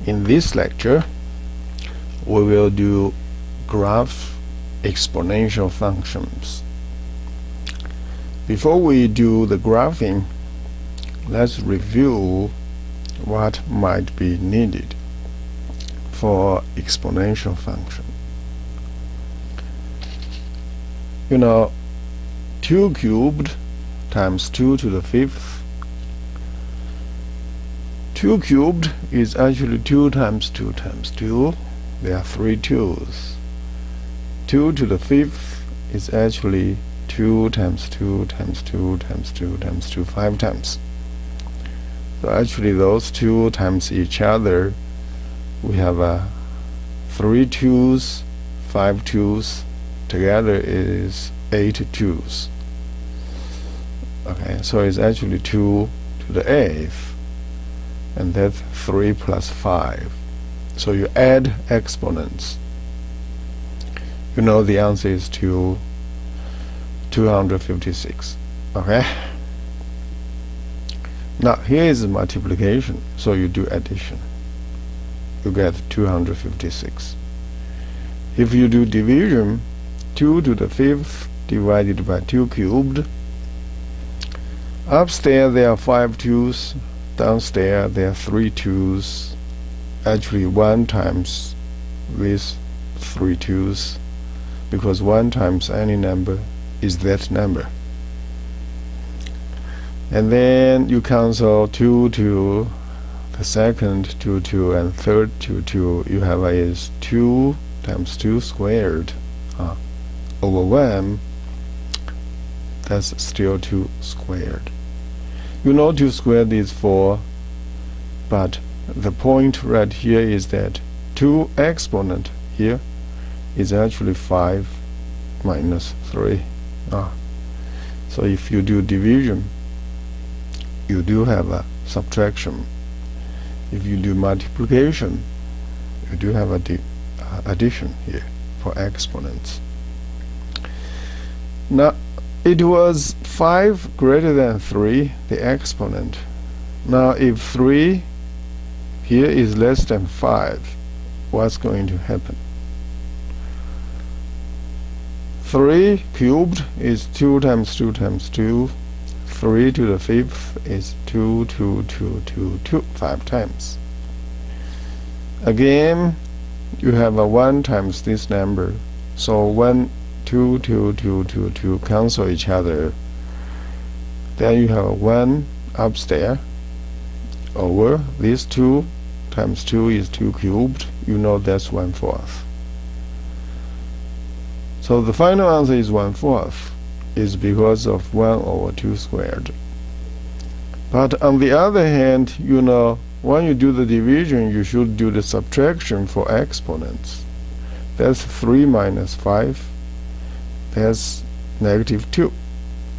In this lecture, we will do graph exponential functions. Before we do the graphing, let's review what might be needed for exponential function. 2 cubed times 2 to the 5th. 2 cubed is actually 2 times 2 times 2. There are 3 2's. 2 to the 5th is actually 2 times 2 times 2 times 2 times 2 5 times. So actually those 2 times each other, we have 3 2's, 5 2's, together is 8 2's. Okay, so it's actually 2 to the 8th, and that's 3 plus 5. So you add exponents. The answer is 256. Okay? Now here is multiplication, so you do addition. You get 256. If you do division, 2 to the 5th divided by 2 cubed. Upstairs there are 5 2's. Downstairs there are 3 2's. Actually 1 times with 3 2's, because 1 times any number is that number. And then you cancel 2 to the second, 2 2, and third 2 2. You have is 2 times 2 squared over 1. That's still 2 squared. 2 squared is 4, but the point right here is that 2 exponent here is actually 5 minus 3. So if you do division, you do have a subtraction. If you do multiplication, you do have a addition here for exponents. Now it was 5 greater than 3, the exponent. Now if 3 here is less than 5, what's going to happen? 3 cubed is 2 times 2 times 2. 3 to the 5th is 2, 2, 2, 2, 2, 5 times. Again, you have a 1 times this number. So 1, 2, 2, 2, 2, 2 cancel each other. Then you have a 1 upstairs over this 2 times 2 is 2 cubed. That's 1/4. So the final answer is 1/4, is because of 1 over 2 squared. But on the other hand, when you do the division, you should do the subtraction for exponents. That's 3 minus 5. That's -2.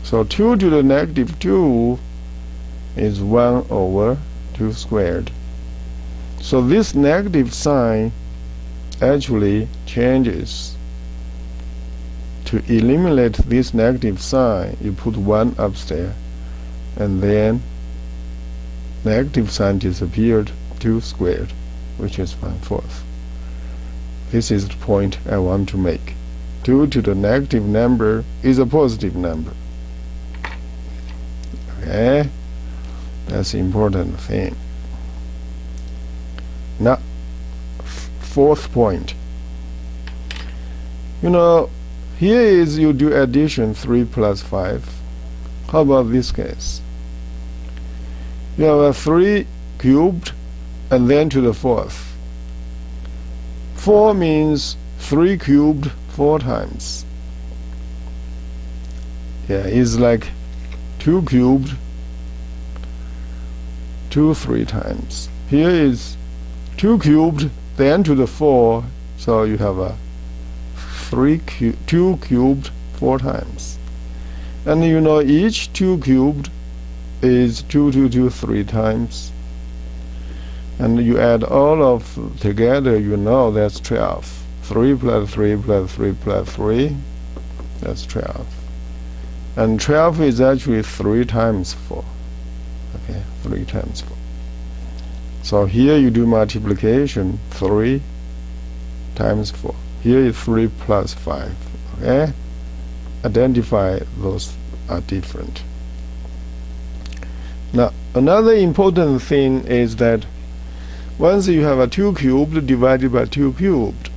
So 2 to the -2 is 1 over 2 squared. So this negative sign actually changes. To eliminate this negative sign, you put 1 upstairs, and then negative sign disappeared, 2 squared, which is 1/4. This is the point I want to make. 2 to the negative number is a positive number. Okay? That's the important thing. Now, 4th point. Here is you do addition 3 plus 5. How about this case? You have a 3 cubed and then to the 4th. 4 means 3 cubed 4 times. It's like 2 cubed 2 3 times. Here is 2 cubed then to the 4, so you have a 2 cubed 4 times. And each 2 cubed is 2 2 2 3 times. And you add all of together, that's 12. 3 plus 3 plus 3 plus 3, that's 12. And 12 is actually 3 times 4. Okay, 3 times 4. So here you do multiplication, 3 times 4. Here is 3 plus 5. Okay? Identify those are different. Now, another important thing is that once you have a 2 cubed divided by 2 cubed,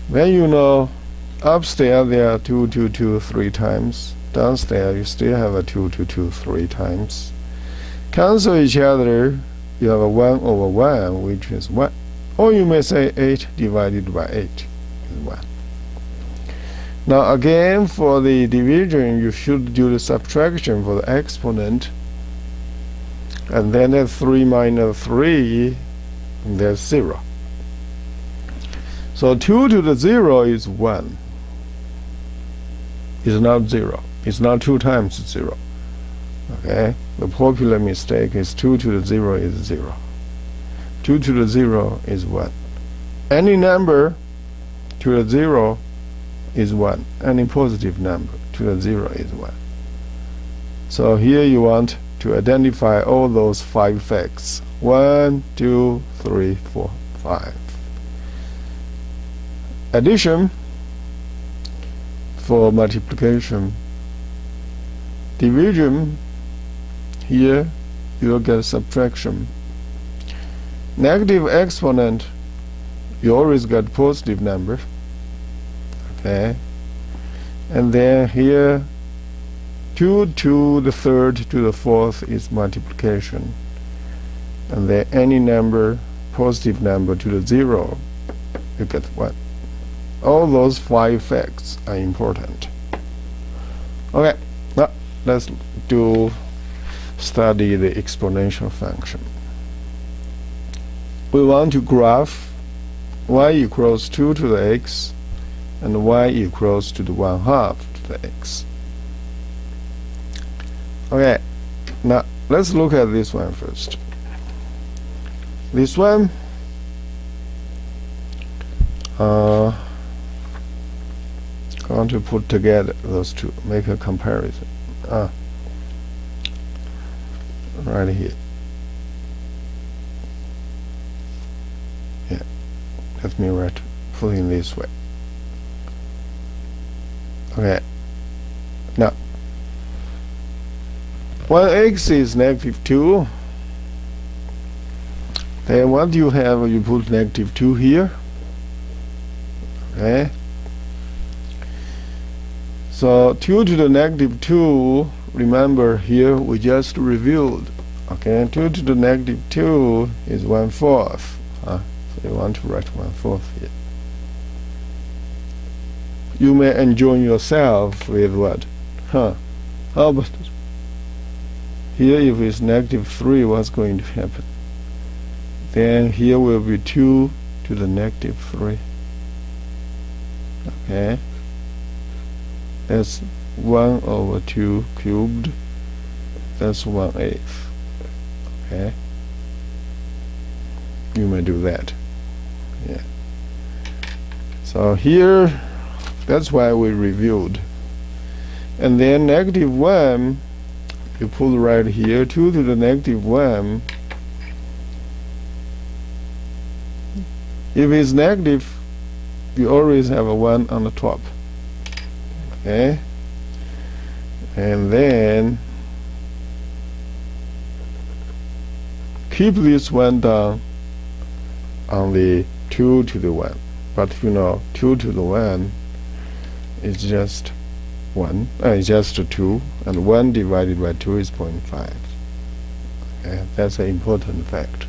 then you know upstairs there are 2, 2, 2, 3 times. Downstairs you still have a 2, 2, 2, 3 times. Cancel each other, you have a 1 over 1, which is 1. Or you may say 8 divided by 8 is 1. Now again, for the division, you should do the subtraction for the exponent. And then that's 3 minus 3, and that's 0. So 2 to the 0 is 1. It's not 0. It's not 2 times 0. Okay? The popular mistake is 2 to the 0 is 0. 2 to the 0 is 1. Any number to the 0 is 1. Any positive number to the 0 is 1. So here you want to identify all those 5 facts. 1, 2, 3, 4, 5. Addition for multiplication. Division, here you'll get subtraction. Negative exponent, you always get positive number. Okay? And then here 2 to the third to the fourth is multiplication. And then any number, positive number to the 0, you get 1. All those 5 facts are important. Okay, now let's study the exponential function. We want to graph y equals 2 to the x and y equals to the 1/2 to the x. Okay, now let's look at this one first. This one, going to put together those two, make a comparison. Right here. Yeah, let me put it this way. Okay, now 1x is -2. Then what do you have? You put -2 here. Okay. So 2 to the -2, remember here we just reviewed. Okay, 2 to the -2 is 1/4. So you want to write 1/4 here. You may enjoy yourself with what? How about here if it's -3, what's going to happen? Then here will be 2 to the -3. Okay. That's 1 over 2 cubed. That's 1/8. Okay. You may do that. Yeah. So here, that's why we reviewed. And then -1, you put right here, 2 to the -1. If it's negative, you always have a 1 on the top. Okay? And then keep this 1 down on the 2 to the 1. But you know, 2 to the 1 is just 1. It's just 2. And 1 divided by 2 is 0.5. Okay? That's an important fact.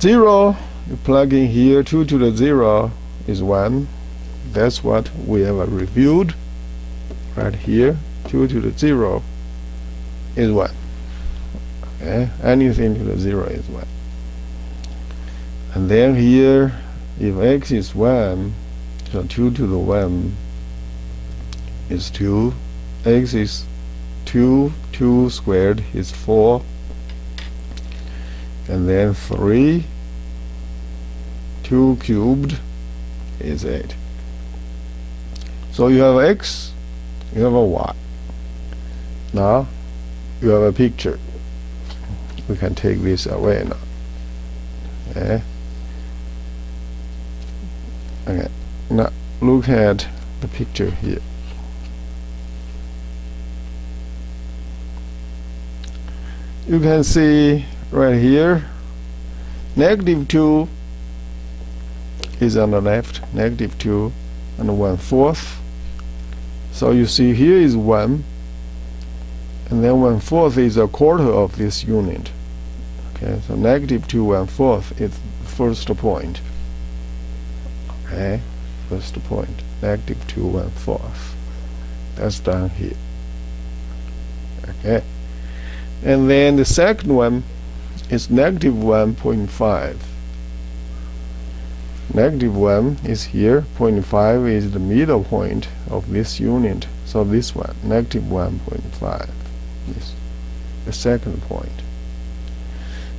0, you plug in here, 2 to the 0 is 1. That's what we have reviewed right here. 2 to the 0 is 1. Okay? Anything to the 0 is 1. And then here, if x is 1, so 2 to the 1 is 2. X is 2. 2 squared is 4. And then 3. 2 cubed is 8. So you have x, you have a y. Now you have a picture we can take this away now. Okay. Okay. Now look at the picture here. You can see right here, -2 is on the left, -2 and 1/4. So you see here is 1, and then 1/4 is a quarter of this unit. Okay, so -2 1/4 is the first point. Okay, first point, -2 1/4. That's down here. Okay, and then the second one is -1.5. -1 is here, 0.5 is the middle point of this unit. So this one, -1.5, is the second point.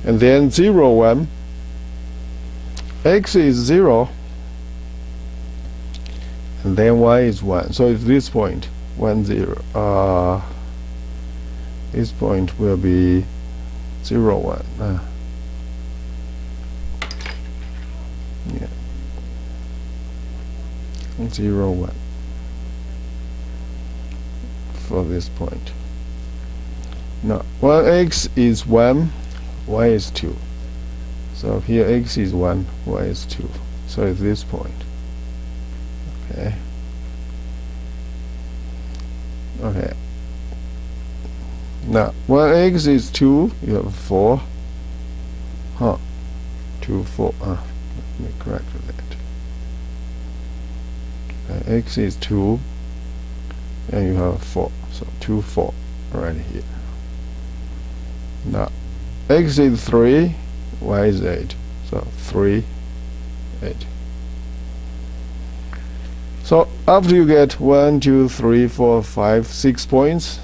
And then 0, 1, x is 0, and then y is 1. So it's this point, 1, 0. This point will be 0, 1. Yeah. 0, 1 for this point. Now 1x is 1, y is 2. So here x is 1, y is 2. So it's this point. Okay. Okay. Now 1x is 2, you have 4. 2, 4. Let me correct that. X is 2, and you have 4. So 2, 4 right here. Now x is 3, y is 8. So 3, 8. So after you get 1, 2, 3, 4, 5, 6 points,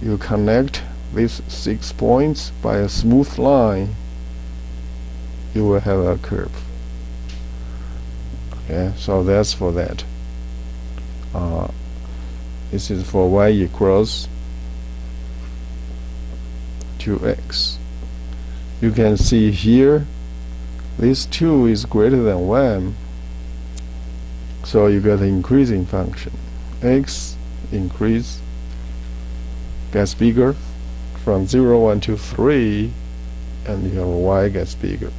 you connect these 6 points by a smooth line. You will have a curve. Okay, so that's for that. This is for y equals 2x. You can see here this 2 is greater than 1, so you get an increasing function. X increase gets bigger from 0, 1 to 3, and your y gets bigger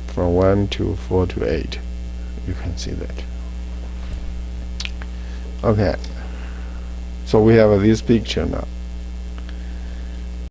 from 1 to 4 to 8. You can see that. Okay, so we have this picture now.